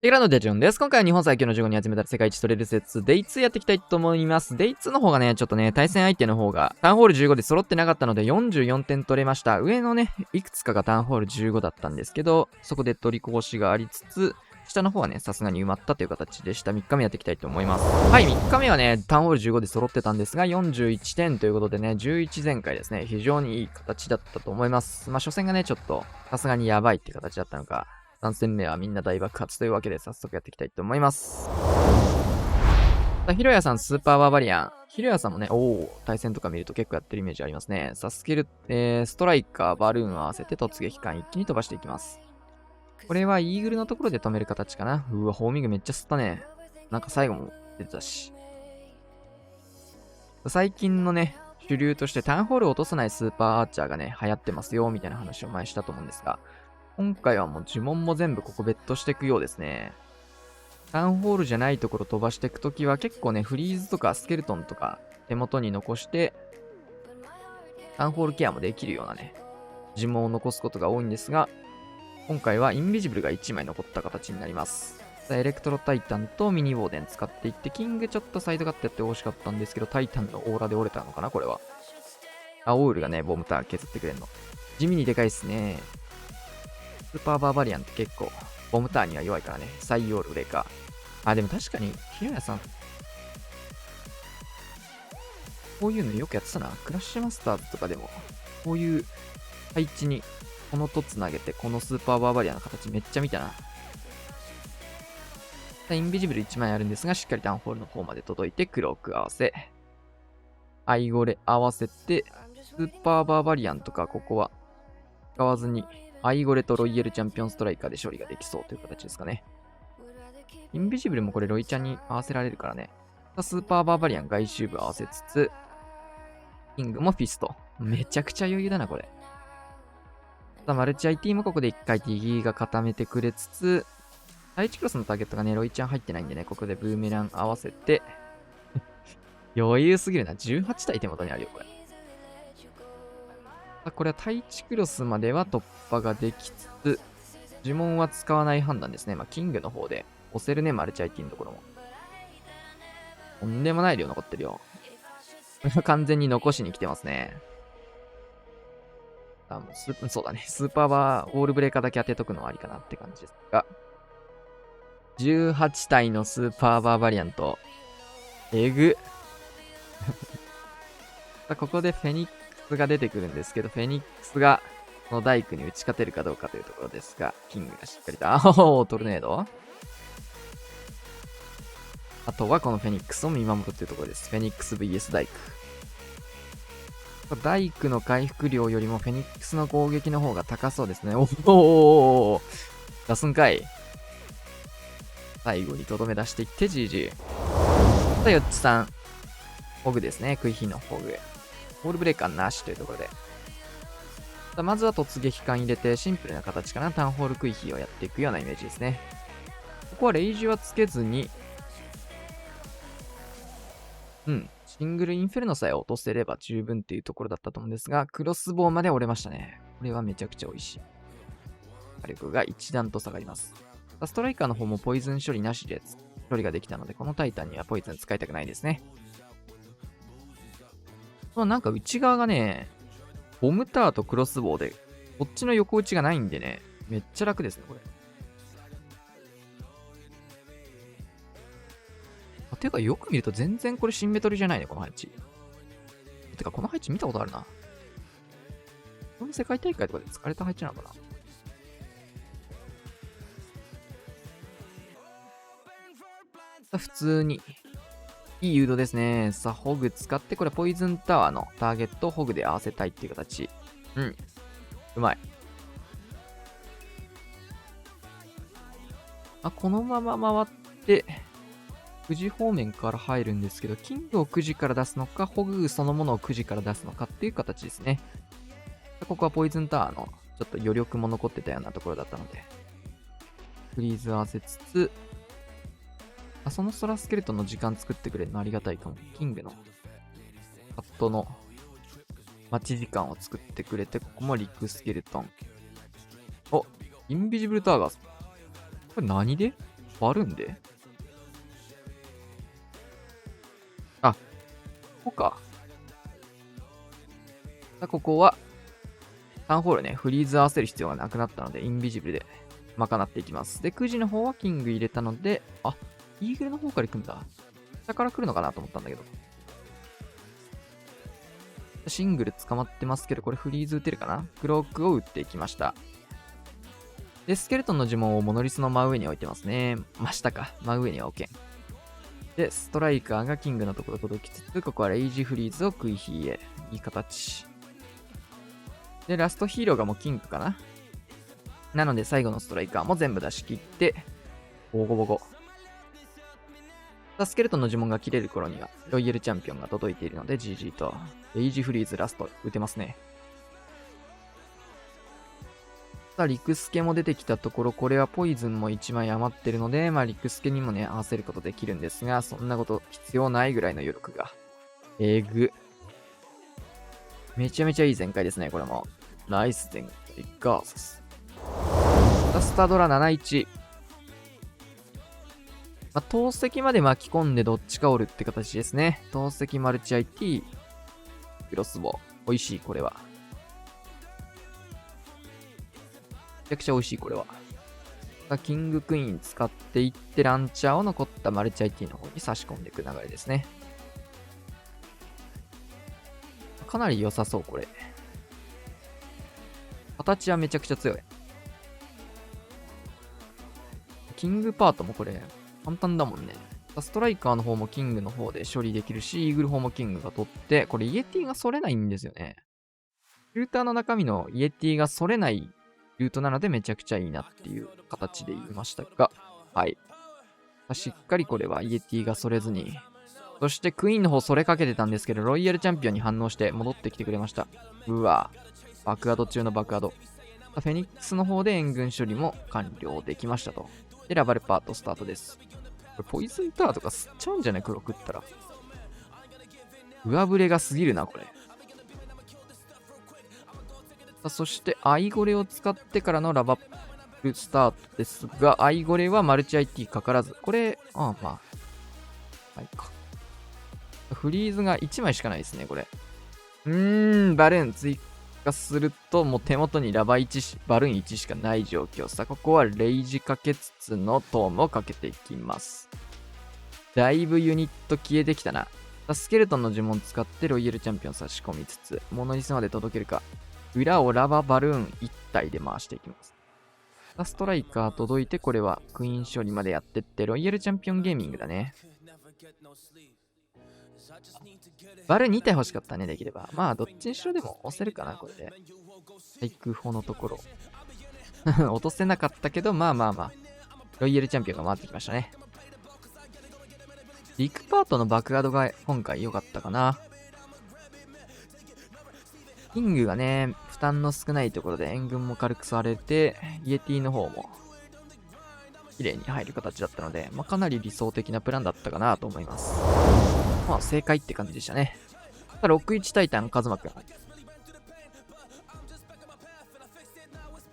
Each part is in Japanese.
テラのデジョンです。今回は日本最強の15人集めたら世界一取れる説、デイ2やっていきたいと思います。デイ2の方がね、ちょっとね、対戦相手の方がターンホール15で揃ってなかったので44点取れました。上のね、いくつかがターンホール15だったんですけど、そこで取りこぼしがありつつ、下の方はね、さすがに埋まったという形でした。3日目やっていきたいと思います。はい、3日目はね、ターンホール15で揃ってたんですが、41点ということでね、11前回ですね、非常にいい形だったと思います。まあ、初戦がね、ちょっと、さすがにやばいって形だったのか、3戦目はみんな大爆発というわけで早速やっていきたいと思います。さあ、ひろやさんスーパーバーバリアン。ひろやさんもね、対戦とか見ると結構やってるイメージありますね。さあ、ストライカー、バルーンを合わせて突撃艦一気に飛ばしていきます。これはイーグルのところで止める形かな。うわ、ホーミングめっちゃ吸ったね。なんか最後も出てたし。最近のね、主流としてターンホールを落とさないスーパーアーチャーがね、流行ってますよ、みたいな話を前したと思うんですが、今回はもう呪文も全部ここベットしていくようですね。タウンホールじゃないところ飛ばしていくときは結構ね、フリーズとかスケルトンとか手元に残して、タウンホールケアもできるようなね、呪文を残すことが多いんですが、今回はインビジブルが1枚残った形になります。エレクトロタイタンとミニウォーデン使っていって、キングちょっとサイドカットやって欲しかったんですけど、タイタンのオーラで折れたのかな、これは。オールがね、ボムター削ってくれるの。地味にでかいっすね。スーパーバーバリアンって結構、ボムターンには弱いからね。サイオール、レカ。でも確かに、ひろやさん、こういうのよくやってたな。クラッシュマスターズとかでも、こういう配置に、このとつなげて、このスーパーバーバリアンの形めっちゃ見たな。インビジブル1枚あるんですが、しっかりダウンホールの方まで届いて、クローク合わせ。アイゴレ合わせて、スーパーバーバリアンとか、ここは、使わずに、アイゴレとロイヤルチャンピオンストライカーで勝利ができそうという形ですかね。インビジブルもこれロイちゃんに合わせられるからね。スーパーバーバリアン外周部合わせつつ、キングもフィスト。めちゃくちゃ余裕だな、これ。マルチ IT もここで1回 TG が固めてくれつつ、第1クロスのターゲットがね、ロイちゃん入ってないんでね、ここでブーメラン合わせて、余裕すぎるな。18体手元にあるよ、これ。これは対1クロスまでは突破ができつつ、呪文は使わない判断ですね。キングの方で押せるね、マルチ IT のところも。とんでもない量残ってるよ。これは完全に残しに来てますね。もうそうだね。スーパーバー、オールブレーカーだけ当てとくのはありかなって感じですが。18体のスーパーバーバリアント。えぐ。ここでフェニックスが出てくるんですけど、フェニックスがこのダイクに打ち勝てるかどうかというところですが、キングがしっかりと、トルネード。あとはこのフェニックスを見守るというところです。フェニックス VS ダイク。ダイクの回復量よりもフェニックスの攻撃の方が高そうですね。お出すんかい。最後にとどめ出していって GG。さあ、よっちさん。ホグですね。食い火のホグ。ホールブレーカーなしというところで。まずは突撃艦入れてシンプルな形かな。タウンホール食い火をやっていくようなイメージですね。ここはレイジはつけずに、シングルインフェルノさえ落とせれば十分っていうところだったと思うんですが、クロスボウまで折れましたね。これはめちゃくちゃ美味しい。火力が一段と下がります。ストライカーの方もポイズン処理なしで処理ができたので、このタイタンにはポイズン使いたくないですね。なんか内側がね、ボムターとクロスボウで、こっちの横打ちがないんでね、めっちゃ楽ですね、これ。てか、よく見ると全然これシンメトリじゃないね、この配置。てか、この配置見たことあるな。この世界大会とかで使われた配置なのかな。普通に、いい誘導ですね。さあ、ホグ使って、これポイズンタワーのターゲットをホグで合わせたいっていう形。うまい。このまま回って、9時方面から入るんですけど、キングを9時から出すのか、ホグそのものを9時から出すのかっていう形ですね。ここはポイズンタワーのちょっと余力も残ってたようなところだったので、フリーズ合わせつつ、そのソラスケルトンの時間作ってくれるのありがたいかも。キングのカットの待ち時間を作ってくれて、ここもリクスケルトン。インビジブルターガー。これ何でバルーンであ、ここか。ここは、タウンホールね、フリーズ合わせる必要がなくなったので、インビジブルで賄っていきます。で、9時の方はキング入れたので、あ、イーグルの方から行くんだ。下から来るのかなと思ったんだけど。シングル捕まってますけど、これフリーズ打てるかな。クロークを打っていきました。で、スケルトンの呪文をモノリスの真上に置いてますね。真下か。真上には置けん。で、ストライカーがキングのところ届きつつ、ここはレイジフリーズを食い火へ。いい形。で、ラストヒーローがもうキングかな。なので、最後のストライカーも全部出し切って、ボコボコ。スケルトンの呪文が切れる頃には、ロイヤルチャンピオンが届いているので、GG と、レイジフリーズラスト、打てますね。さあ、リクスケも出てきたところ、これはポイズンも1枚余ってるので、リクスケにもね、合わせることできるんですが、そんなこと必要ないぐらいの余力が。えぐ。めちゃめちゃいい全開ですね、これも。ナイス全開ガース。スタドラ71。投石まで巻き込んでどっちかおるって形ですね。投石マルチ IT、クロスボウ。美味しい、これは。めちゃくちゃ美味しい、これは。キングクイーン使っていって、ランチャーを残ったマルチ IT の方に差し込んでいく流れですね。かなり良さそう、これ。形はめちゃくちゃ強い。キングパートもこれ、簡単だもんね。ストライカーの方もキングの方で処理できるし、イーグル方もキングが取って、これイエティが反れないんですよね。ルーターの中身のイエティが反れないルートなのでめちゃくちゃいいなっていう形で言いましたが、はい。しっかりこれはイエティが反れずに、そしてクイーンの方反れかけてたんですけど、ロイヤルチャンピオンに反応して戻ってきてくれました。うわぁ。爆アド中の爆アド。フェニックスの方で援軍処理も完了できましたと。で、ラバルパートスタートです。これポイズンタワーとか吸っちゃうんじゃない黒食ったら。上振れが過ぎるな、これ。そして、アイゴレを使ってからのラバルスタートですが、アイゴレはマルチ IT かからず。これ、まあ。はい、か。フリーズが1枚しかないですね、これ。バルーン追加すると、もう手元にラバ1バルーン1しかない状況。さあ、ここはレイジかけつつのトームをかけていきます。だいぶユニット消えてきたな。スケルトンの呪文使ってロイヤルチャンピオン差し込みつつ、モノリスまで届けるか。裏をラババルーン1体で回していきます。ストライカー届いて、これはクイーン処理までやってって、ロイヤルチャンピオンゲーミングだね。バルーン2体欲しかったね、できれば。どっちにしろでも押せるかな、これで。対空砲のところ。落とせなかったけど、ロイヤルチャンピオンが回ってきましたね。リクパートの爆アドが今回良かったかな。キングがね、負担の少ないところで援軍も軽くされて、イエティの方も綺麗に入る形だったので、かなり理想的なプランだったかなと思います。正解って感じでしたね。61タイタン、カズマくん。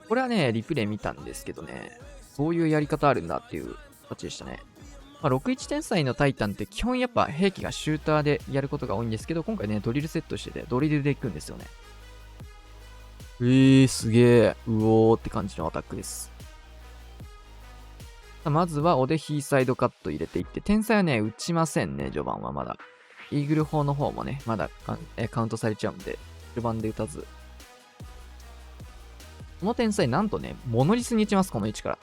これはね、リプレイ見たんですけどね、そういうやり方あるんだっていう形でしたね。61天才のタイタンって基本やっぱ兵器がシューターでやることが多いんですけど、今回ね、ドリルセットしてて、ドリルで行くんですよね。すげえ。うおーって感じのアタックです。まずは、おでヒーサイドカット入れていって、天才はね、打ちませんね、序盤はまだ。イーグル砲の方もね、まだカウントされちゃうんで、序盤で打たず。この天才、なんとね、モノリスに打ちます、この位置から。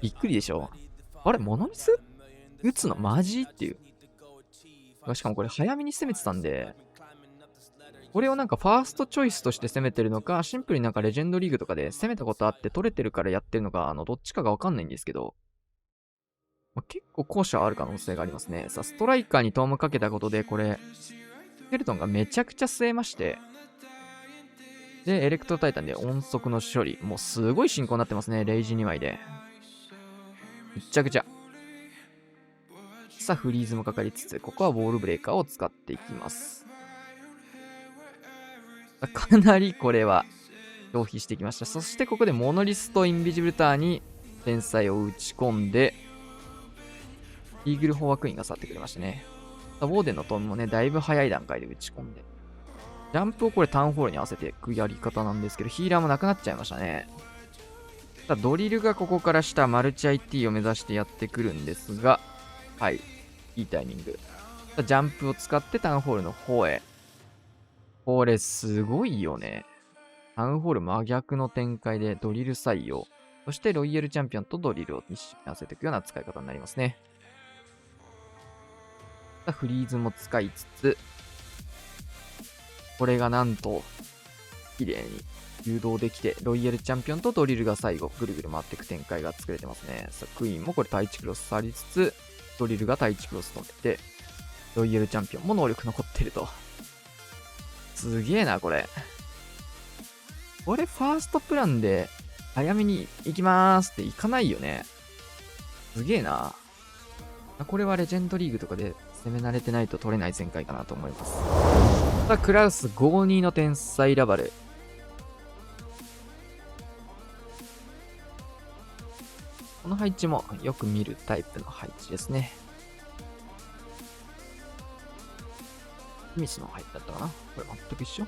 びっくりでしょ。あれ、モノリス打つのマジっていう。しかもこれ、早めに攻めてたんで、これをなんかファーストチョイスとして攻めてるのか、シンプルになんかレジェンドリーグとかで攻めたことあって取れてるからやってるのか、どっちかがわかんないんですけど、結構後者ある可能性がありますね。さあ、ストライカーにトームかけたことで、これ、スケルトンがめちゃくちゃ据えまして、で、エレクトロタイタンで音速の処理。もうすごい進行になってますね。レイジ2枚で。むっちゃくちゃ。さあ、フリーズもかかりつつ、ここはウォールブレーカーを使っていきます。かなりこれは消費してきました。そしてここでモノリスとインビジブルターに天才を打ち込んで、イーグルフォアクイーンが去ってくれましたね。ウォーデンのトーンもね、だいぶ早い段階で打ち込んで。ジャンプをこれタウンホールに合わせていくやり方なんですけど、ヒーラーもなくなっちゃいましたね。ドリルがここから下、マルチ IT を目指してやってくるんですが、はい。いいタイミング。ジャンプを使ってタウンホールの方へ。これすごいよね。タウンホール真逆の展開でドリル採用。そしてロイヤルチャンピオンとドリルを一緒に合わせていくような使い方になりますね。フリーズも使いつつ、これがなんと、綺麗に誘導できて、ロイヤルチャンピオンとドリルが最後、ぐるぐる回っていく展開が作れてますね。さあクイーンもこれ対地クロス触りつつ、ドリルが対地クロス止めて、ロイヤルチャンピオンも能力残ってると。すげえな、これ。これ、ファーストプランで、早めに行きまーすって行かないよね。すげえな。これはレジェンドリーグとかで攻め慣れてないと取れない展開かなと思います。さあ、クラウス5-2の天才ラバル。この配置もよく見るタイプの配置ですね。ミスの配置だったかな、これ全く一緒。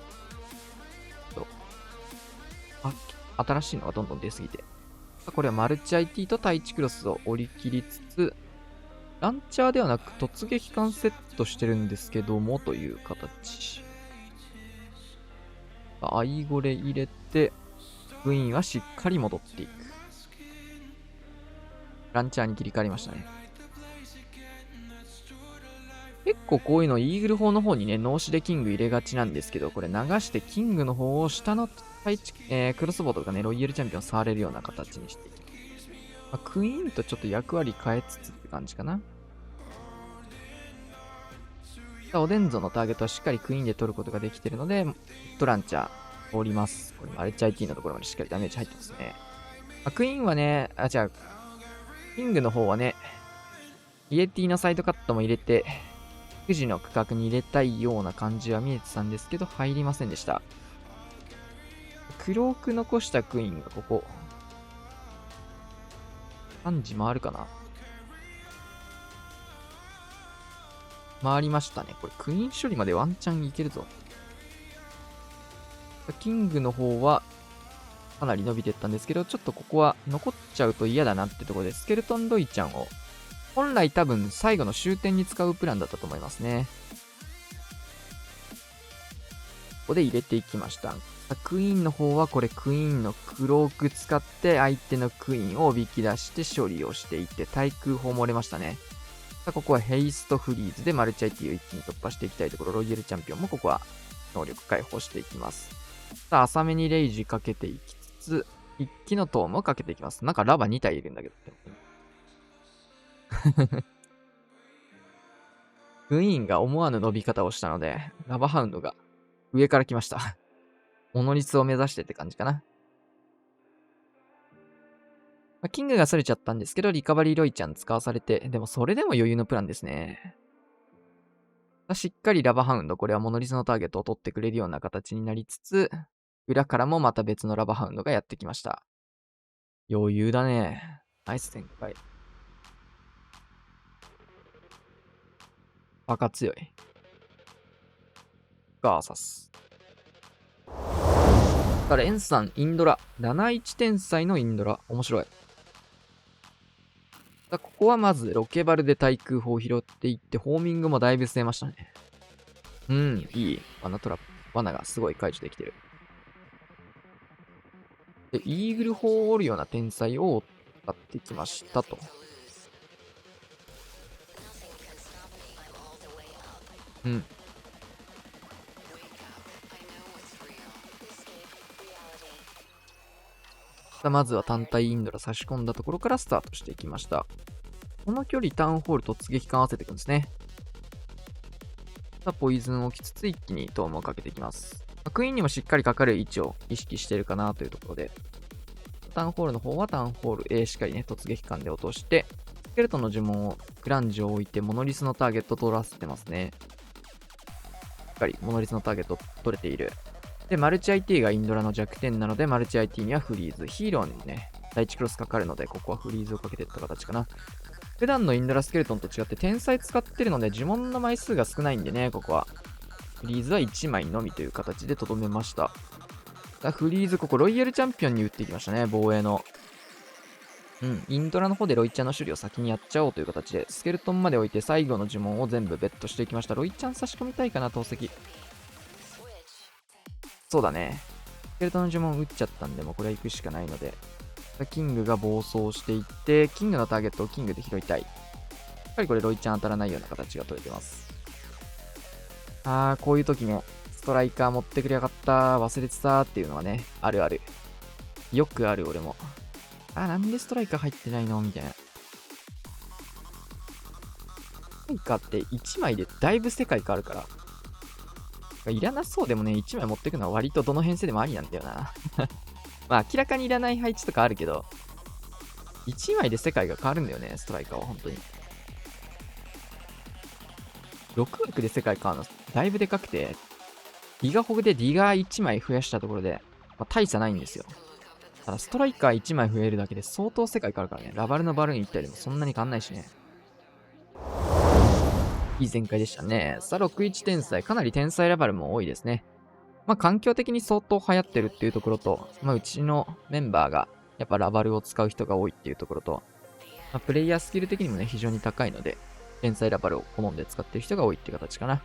新しいのがどんどん出すぎて。これはマルチ IT と対地クロスを折り切りつつ、ランチャーではなく突撃艦セットしてるんですけども、という形。アイゴレ入れて、クイーンはしっかり戻っていく。ランチャーに切り替わりましたね。結構こういうのイーグル砲の方にね、脳死でキング入れがちなんですけど、これ流してキングの方を下のクロスボウとかね、ロイヤルチャンピオン触れるような形にしていきます。クイーンとちょっと役割変えつつって感じかな。オデンゾのターゲットはしっかりクイーンで取ることができているので、ヒットランチャー通ります。これマルチ IT のところまでしっかりダメージ入ってますね。クイーンはね、キングの方はね、イエティのサイドカットも入れて、9時の区画に入れたいような感じは見えてたんですけど、入りませんでした。黒く残したクイーンがここ。3時回るかな、回りましたね。これクイーン処理までワンチャンいけるぞ。キングの方は、かなり伸びてったんですけど、ちょっとここは残っちゃうと嫌だなってところで、スケルトンロイちゃんを、本来多分最後の終点に使うプランだったと思いますね。ここで入れていきました。クイーンの方はこれクイーンのクローク使って相手のクイーンをおびき出して処理をしていって対空砲漏れましたね。さあここはヘイストフリーズでマルチ IT を一気に突破していきたいところ、ロイヤルチャンピオンもここは能力解放していきます。さあ浅めにレイジかけていきつつ、一気のトームをかけていきます。なんかラバ2体いるんだけど。クイーンが思わぬ伸び方をしたので、ラバハウンドが上から来ました。モノリスを目指してって感じかな。キングが逸れちゃったんですけど、リカバリーロイちゃん使わされて、でもそれでも余裕のプランですね。しっかりラバハウンド、これはモノリスのターゲットを取ってくれるような形になりつつ、裏からもまた別のラバハウンドがやってきました。余裕だね。ナイス展開。バカ強い。ガーサス。レンさん、インドラ。71天才のインドラ。面白い。ここはまずロケバルで対空砲を拾っていって、ホーミングもだいぶ据えましたね。いい。罠トラップ。罠がすごい解除できてる。で、イーグル砲を折るような天才を使ってきましたと。まずは単体インドラ差し込んだところからスタートしていきました。この距離タウンホール突撃艦合わせていくんですね。ポイズンを置きつつ一気にトームをかけていきます。クイーンにもしっかりかかる位置を意識してるかなというところで、タウンホールの方はタウンホール A しっかりね、突撃艦で落として、スケルトンの呪文をグランジを置いてモノリスのターゲットを取らせてますね。しっかりモノリスのターゲット取れている。で、マルチ IT がインドラの弱点なので、マルチ IT にはフリーズ。ヒーローにね、第1クロスかかるので、ここはフリーズをかけていった形かな。普段のインドラスケルトンと違って天才使ってるので、呪文の枚数が少ないんでね、ここは。フリーズは1枚のみという形でとどめました。フリーズ、ここロイヤルチャンピオンに打っていきましたね、防衛の。インドラの方でロイちゃんの処理を先にやっちゃおうという形で、スケルトンまで置いて最後の呪文を全部ベットしていきました。ロイちゃん差し込みたいかな、投石。そうだね。スケルトンの呪文打っちゃったんで、もうこれは行くしかないので、キングが暴走していって、キングのターゲットをキングで拾いたい。やっぱりこれロイちゃん当たらないような形が取れてます。こういう時も、ストライカー持ってくれやがった、忘れてたっていうのはね、あるある。よくある俺も。なんでストライカー入ってないのみたいな。ストライカーって1枚でだいぶ世界変わるから。いらなそうでもね、1枚持ってくのは割とどの編成でもありなんだよな。まあ明らかにいらない配置とかあるけど、1枚で世界が変わるんだよね、ストライカーは本当に。6枠で世界変わるのだいぶでかくて、ディガホグでディガー1枚増やしたところで、大差ないんですよ。ただストライカー1枚増えるだけで相当世界変わるからね。ラバルのバルーン1体でもそんなに変わんないしね。いい展開でしたね。さあ、61天才。かなり天才ラバルも多いですね。環境的に相当流行ってるっていうところと、うちのメンバーがやっぱラバルを使う人が多いっていうところと、プレイヤースキル的にもね、非常に高いので、天才ラバルを好んで使ってる人が多いっていう形かな。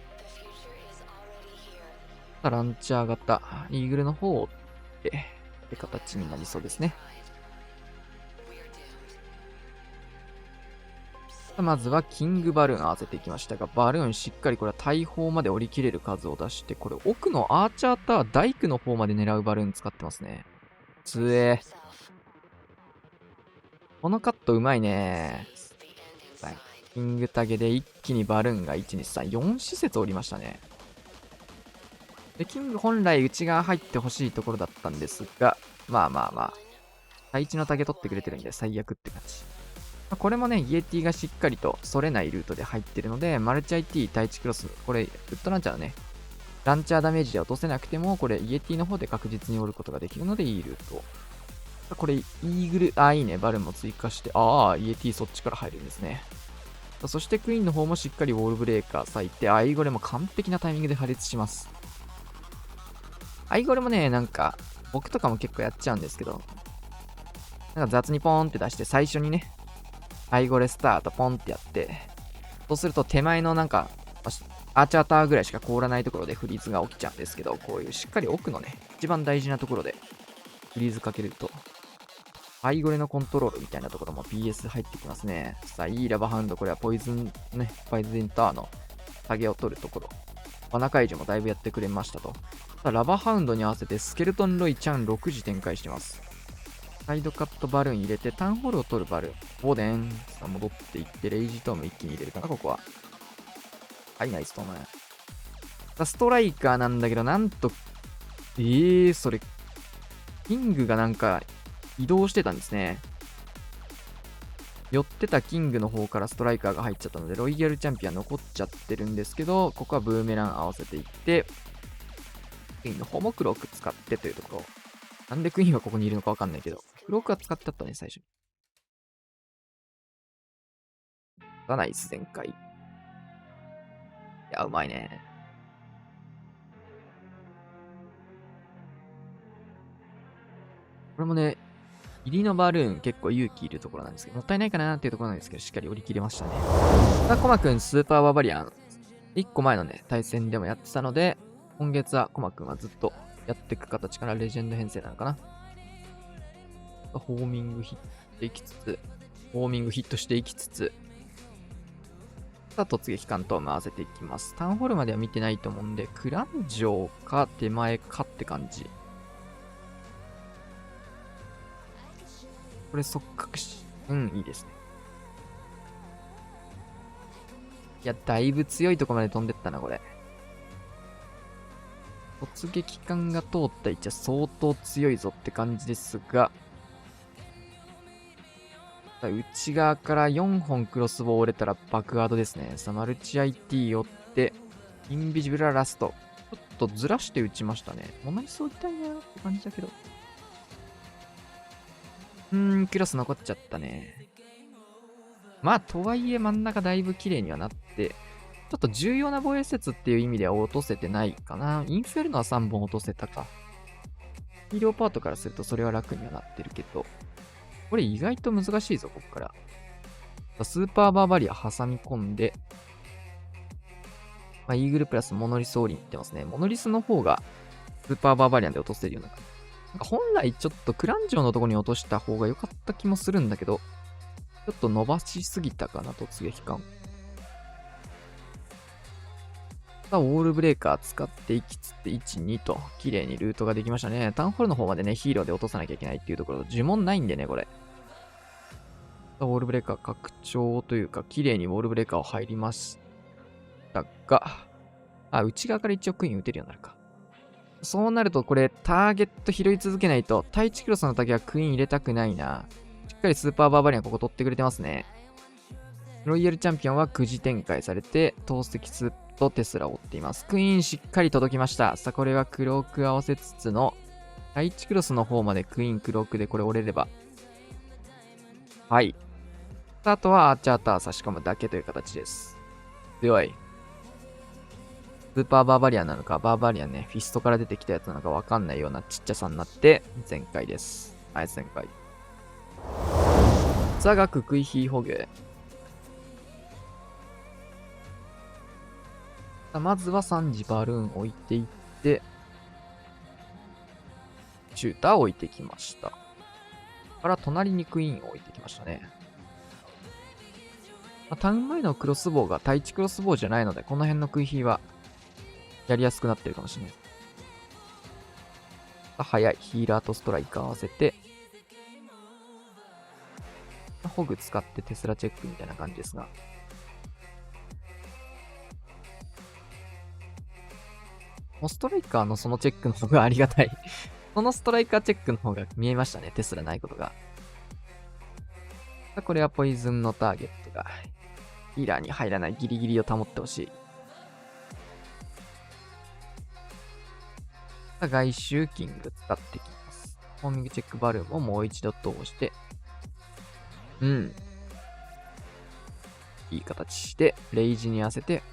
ランチャー型、イーグルの方って形になりそうですね。まずはキングバルーン合わせていきましたが、バルーンしっかりこれは大砲まで降りきれる数を出して、これ奥のアーチャータワー、大工の方まで狙うバルーン使ってますね。つえ。このカットうまいね。キングタゲで一気にバルーンが1、2、3、4施設降りましたね。で、キング本来内側入ってほしいところだったんですが、第一のタゲ取ってくれてるんで最悪って感じ。これもね、イエティがしっかりと逸れないルートで入ってるので、マルチ IT 第1クロス、これ、ウッドランチャーのね、ランチャーダメージで落とせなくても、これ、イエティの方で確実に折ることができるので、いいルート。これ、イーグル、いいね、バルも追加して、イエティそっちから入るんですね。そして、クイーンの方もしっかりウォールブレーカー割いて、アイゴレも完璧なタイミングで破裂します。アイゴレもね、僕とかも結構やっちゃうんですけど、雑にポーンって出して、最初にね、アイゴレスタートポンってやって、そうすると手前のアーチャーターぐらいしか凍らないところでフリーズが起きちゃうんですけど、こういうしっかり奥のね、一番大事なところでフリーズかけると、アイゴレのコントロールみたいなところも PS 入ってきますね。さあ、いいラバハウンド、これはポイズンタワーの下げを取るところ。罠解除もだいぶやってくれましたと。さあ、ラバハウンドに合わせてスケルトンロイちゃん6時展開してます。サイドカットバルーン入れて、タウンホールを取るバルーン。ボーデン。さあ、戻っていって、レイジトーム一気に入れるかな、ここは。はい、ナイストーム。さあ、ストライカーなんだけど、なんと、それ、キングが移動してたんですね。寄ってたキングの方からストライカーが入っちゃったので、ロイヤルチャンピオン残っちゃってるんですけど、ここはブーメラン合わせていって、クイーンの方もクローク使ってというところ。なんでクイーンはここにいるのかわかんないけど、クロークは使ってあったね、最初に。ナイス全開。いや、うまいね。これもね、入りのバルーン結構勇気いるところなんですけど、もったいないかなっていうところなんですけど、しっかり降り切れましたね。コマくんスーパーババリアン。1個前のね、対戦でもやってたので、今月はコマくんはずっとやっていく形からレジェンド編成なのかな。ホーミングヒットしていきつつ、さあ、突撃艦と回せていきます。タウンホールまでは見てないと思うんで、クランジョーか手前かって感じ。これ速角し、いいですね。いや、だいぶ強いとこまで飛んでったな、これ。突撃艦が通った位置は相当強いぞって感じですが、内側から4本クロスボウ折れたら爆ハードですね。さあ、マルチ IT 寄って、インビジブルラスト。ちょっとずらして打ちましたね。同じそう痛いなって感じだけど。クロス残っちゃったね。まあ、とはいえ真ん中だいぶ綺麗にはなって、ちょっと重要な防衛施設っていう意味では落とせてないかな。インフェルノは3本落とせたか。ヒーローパートからするとそれは楽にはなってるけど、これ意外と難しいぞ、こっから。スーパーバーバリア挟み込んで、イーグルプラスモノリスオーリンいってますね。モノリスの方がスーパーバーバリアンで落とせるような感じ。なんか本来ちょっとクランジョンのところに落とした方が良かった気もするんだけど、ちょっと伸ばしすぎたかな、突撃感。ウォールブレーカー使っていきつって1、2と綺麗にルートができましたね。タウンホールの方までね、ヒーローで落とさなきゃいけないっていうところ、呪文ないんでね、これ。ウォールブレーカー拡張というか、綺麗にウォールブレーカーを入りましたが、内側から一応クイーン打てるようになるか。そうなると、これ、ターゲット拾い続けないと、対地クロスの時はクイーン入れたくないな。しっかりスーパーバーバリアンここ取ってくれてますね。ロイヤルチャンピオンは9時展開されて、投石スープとテスラを追っています。クイーンしっかり届きました。さあ、これはクローク合わせつつの、第1クロスの方までクイーン、クロークでこれ折れれば。はい。あとはアーチャーター差し込むだけという形です。強い。スーパーバーバリアンなのか、バーバリアンね、フィストから出てきたやつなのかわかんないようなちっちゃさになって、全開です。はい、全開。ザガククイヒーホゲ。まずは3時バルーン置いていって、シューターを置いてきました。から隣にクイーンを置いてきましたね。タウン前のクロスボウが対地クロスボウじゃないので、この辺のクイヒーはやりやすくなってるかもしれない。早い。ヒーラーとストライカー合わせて、ホグ使ってテスラチェックみたいな感じですが。ストライカーのそのチェックの方がありがたい。そのストライカーチェックの方が見えましたね。テスラないことが。これはポイズンのターゲットがヒーラーに入らないギリギリを保ってほしい。外周キング使ってきます。ホーミングチェックバルーンをもう一度通して。いい形で、レイジに合わせて、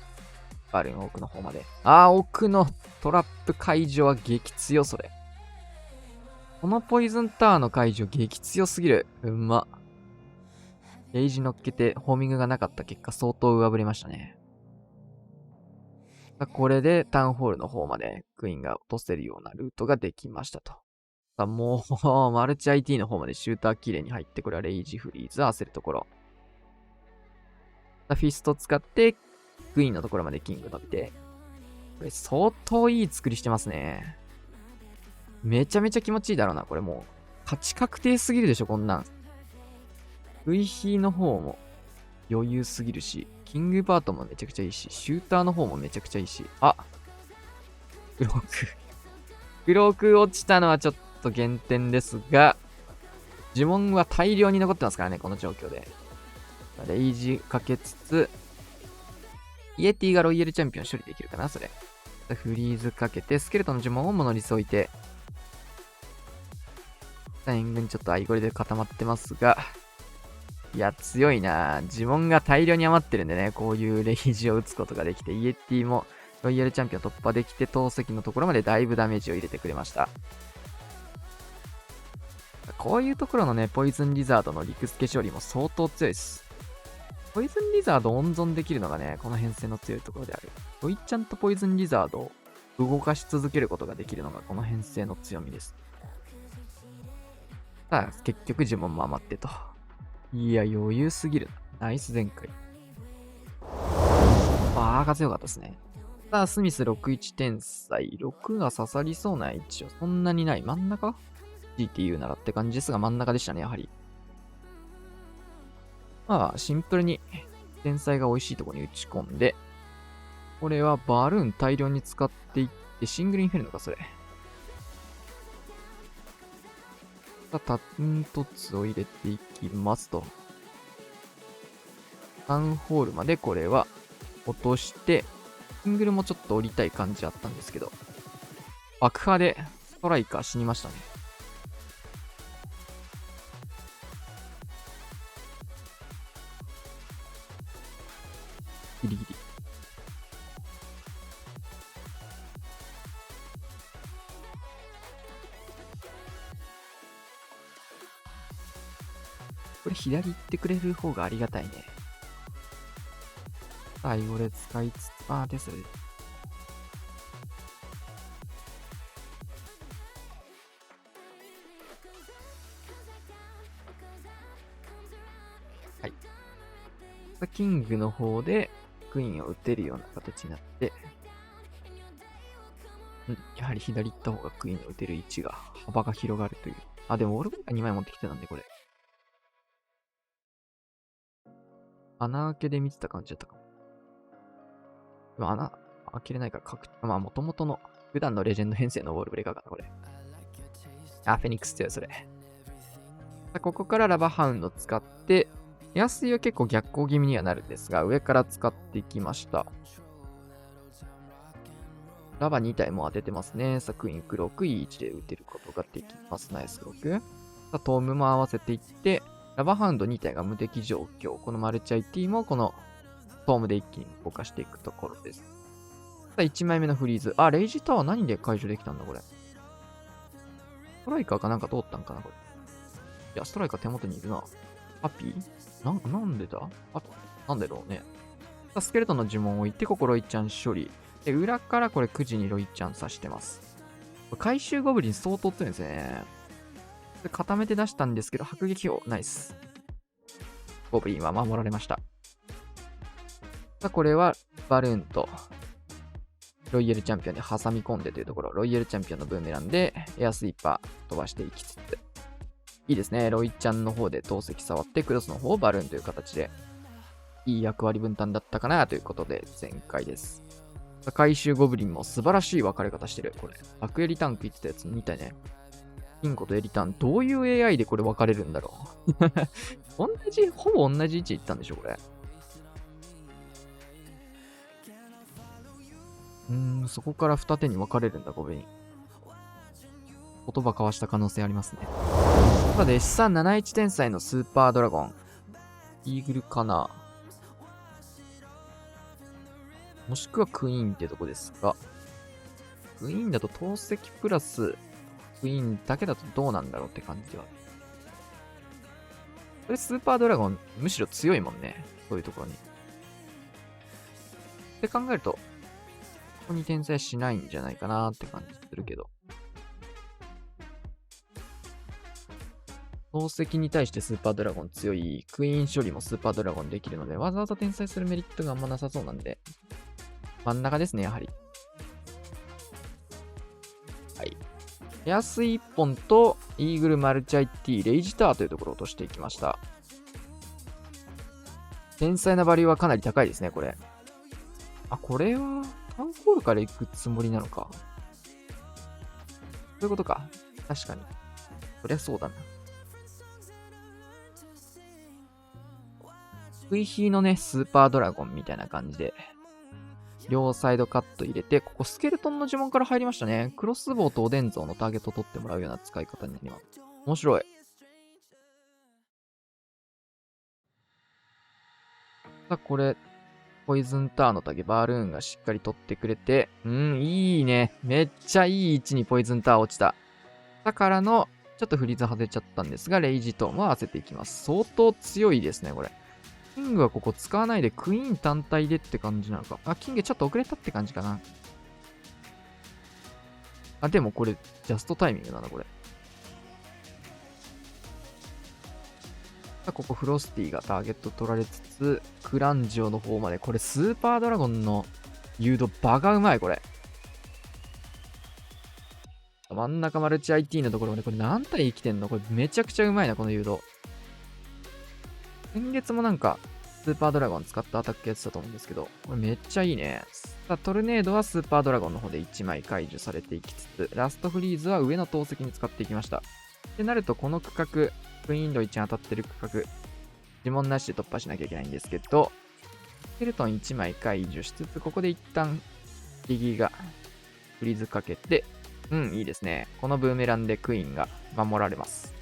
バルーン奥の方まで。奥のトラップ解除は激強、それ。このポイズンタワーの解除激強すぎる。うんま。レイジ乗っけて、ホーミングがなかった結果、相当上振れましたね。これでタウンホールの方までクイーンが落とせるようなルートができましたと。もう、マルチ IT の方までシューター綺麗に入って、これはレイジフリーズ合わせるところ。フィスト使って、クイーンのところまでキング伸びて。これ相当いい作りしてますね。めちゃめちゃ気持ちいいだろうな、これもう。勝ち確定すぎるでしょ、こんなん。ウイヒーの方も余裕すぎるし、キングパートもめちゃくちゃいいし、シューターの方もめちゃくちゃいいし、クローク。クローク落ちたのはちょっと減点ですが、呪文は大量に残ってますからね、この状況で。レイジかけつつ、イエティがロイヤルチャンピオン処理できるかな、それ。フリーズかけて、スケルトンの呪文をモノリス置いて、援軍ちょっとアイゴリで固まってますが、いや、強いな。呪文が大量に余ってるんでね、こういうレイジを打つことができて、イエティもロイヤルチャンピオン突破できて、投石のところまでだいぶダメージを入れてくれました。こういうところのね、ポイズンリザードの陸付け処理も相当強いです。ポイズンリザードを温存できるのがね、この編成の強いところである。ロイちゃんとポイズンリザードを動かし続けることができるのがこの編成の強みです。さあ、結局呪文も余ってと。いや、余裕すぎる。ナイス全開。が強かったですね。さあ、スミス61天才。6が刺さりそうな位置はそんなにない。真ん中 ?GTU ならって感じですが、真ん中でしたね、やはり。シンプルに天才が美味しいところに打ち込んで、これはバルーン大量に使っていって、シングルインフェルノか、それ。さあ、タントツを入れていきますと。タウンホールまでこれは落として、シングルもちょっと降りたい感じあったんですけど、爆破でストライカー死にましたね。ギリギリ。これ左行ってくれる方がありがたいね。最後で使いつつ、ですよね。はい。キングの方でクイーンを打てるような形になって、やはり左行った方がクイーンを打てる位置が、幅が広がるという。でもオールブレイカー2枚持ってきてたんで、これ。穴開けで見てた感じだったかも。今穴開けれないから元々の、普段のレジェンド編成のウォールブレイカーかな、これ。フェニックスってよ、それ。ここからラバハウンド使って、エ水は結構逆光気味にはなるんですが、上から使っていきました。ラバ2体も当ててますね。クイーンクローク、E1 で打てることができます。ナイスクローク。トームも合わせていって、ラバハウンド2体が無敵状況。このマルチ IT もこのトームで一気に動かしていくところです。1枚目のフリーズ。レイジタワー何で解除できたんだ、これ。ストライカーかなんか通ったんかな、これ。いや、ストライカー手元にいるな。ハッピーなんでだなんでだろうね。スケルトンの呪文を置いて、ここロイちゃん処理。で、裏からこれ9時にロイちゃん刺してます。回収ゴブリン相当強いんですね。で固めて出したんですけど、迫撃砲、ナイス。ゴブリンは守られました。これはバルーンとロイヤルチャンピオンで挟み込んでというところ、ロイヤルチャンピオンのブーメランでエアスイーパー飛ばしていきつつ、いいですね。ロイちゃんの方で投石触って、クロスの方をバルーンという形で、いい役割分担だったかなということで、全開です。回収ゴブリンも素晴らしい分かれ方してる。これ。アクエリタンク言ってたやつみたいね。インコとエリタン、どういう AI でこれ分かれるんだろうほぼ同じ位置いったんでしょ、これ。そこから二手に分かれるんだ、ゴブリン。言葉交わした可能性ありますね。で、資産71天才のスーパードラゴン。イーグルかな、もしくはクイーンってとこですが、クイーンだと投石プラスクイーンだけだとどうなんだろうって感じでは。これスーパードラゴンむしろ強いもんね。そういうところに。って考えると、ここに転載しないんじゃないかなって感じするけど。投石に対してスーパードラゴン強い、クイーン処理もスーパードラゴンできるので、わざわざ転載するメリットがあんまなさそうなんで、真ん中ですね、やはり。はい。エアス1本とイーグルマルチ IT、レイジターというところを落としていきました。天才なバリューはかなり高いですね、これ。これは、タウンホールから行くつもりなのか。そういうことか。確かに。そりゃそうだな。クイヒーのね、スーパードラゴンみたいな感じで、両サイドカット入れて、ここスケルトンの呪文から入りましたね。クロスボウとおでん像のターゲットを取ってもらうような使い方になります。面白い。これ、ポイズンターのタゲ、バールーンがしっかり取ってくれて、いいね。めっちゃいい位置にポイズンター落ちた。だからの、ちょっとフリーズ外れちゃったんですが、レイジトーンも合わせていきます。相当強いですね、これ。キングはここ使わないでクイーン単体でって感じなのか。キングちょっと遅れたって感じかな。でもこれ、ジャストタイミングだな、これ。ここフロスティがターゲット取られつつ、クランジオの方まで、これスーパードラゴンの誘導バカうまい、これ。真ん中マルチ IT のところまで、これ何体生きてんの？これめちゃくちゃうまいな、この誘導。先月もなんか、スーパードラゴン使ったアタックやってたと思うんですけど、これめっちゃいいね。トルネードはスーパードラゴンの方で1枚解除されていきつつ、ラストフリーズは上の投石に使っていきました。ってなると、この区画、クイーンド1当たってる区画、呪文なしで突破しなきゃいけないんですけど、スケルトン1枚解除しつつ、ここで一旦、リギーがフリーズかけて、いいですね。このブーメランでクイーンが守られます。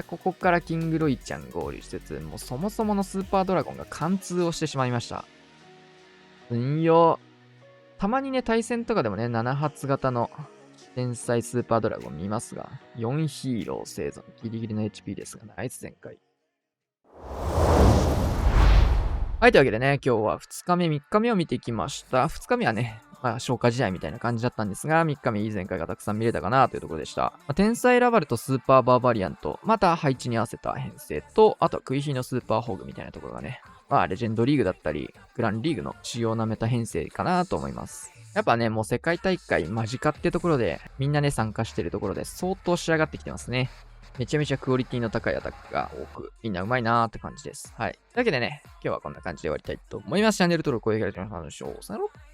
ここからキングロイちゃん合流しつつ、もうそもそものスーパードラゴンが貫通をしてしまいました。運用。たまにね、対戦とかでもね、7発型の天才スーパードラゴン見ますが、4ヒーロー生存。ギリギリの HP ですが、ナイス全開。はい、というわけでね、今日は2日目、3日目を見てきました。2日目はね、消化試合みたいな感じだったんですが、3日目いい前回がたくさん見れたかなというところでした。天才ラバルとスーパーバーバリアンと、また配置に合わせた編成と、あとは食い火のスーパーホグみたいなところがね、レジェンドリーグだったり、グランリーグの主要なメタ編成かなと思います。やっぱね、もう世界大会間近ってところで、みんなね、参加してるところで相当仕上がってきてますね。めちゃめちゃクオリティの高いアタックが多く、みんなうまいなーって感じです。はい。というわけでね、今日はこんな感じで終わりたいと思います。チャンネル登録、高評価、お願いします。さよなら。